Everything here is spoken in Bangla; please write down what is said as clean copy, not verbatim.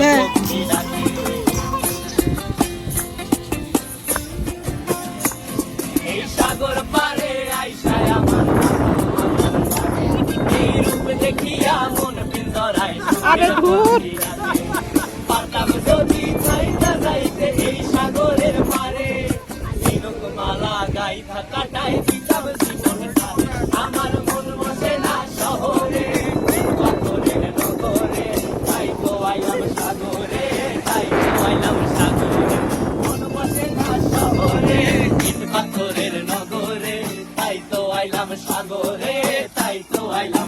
হয়েছে। এই সাগর পারে আইসায় আমার এই রূপ দেখিয়া মন পিন্দরায় আরে ধুর পারতাম যদি চাইতা যাইতে এই সাগরের পারে মালা গাইথা কাটাই দিতাম জীবন আমার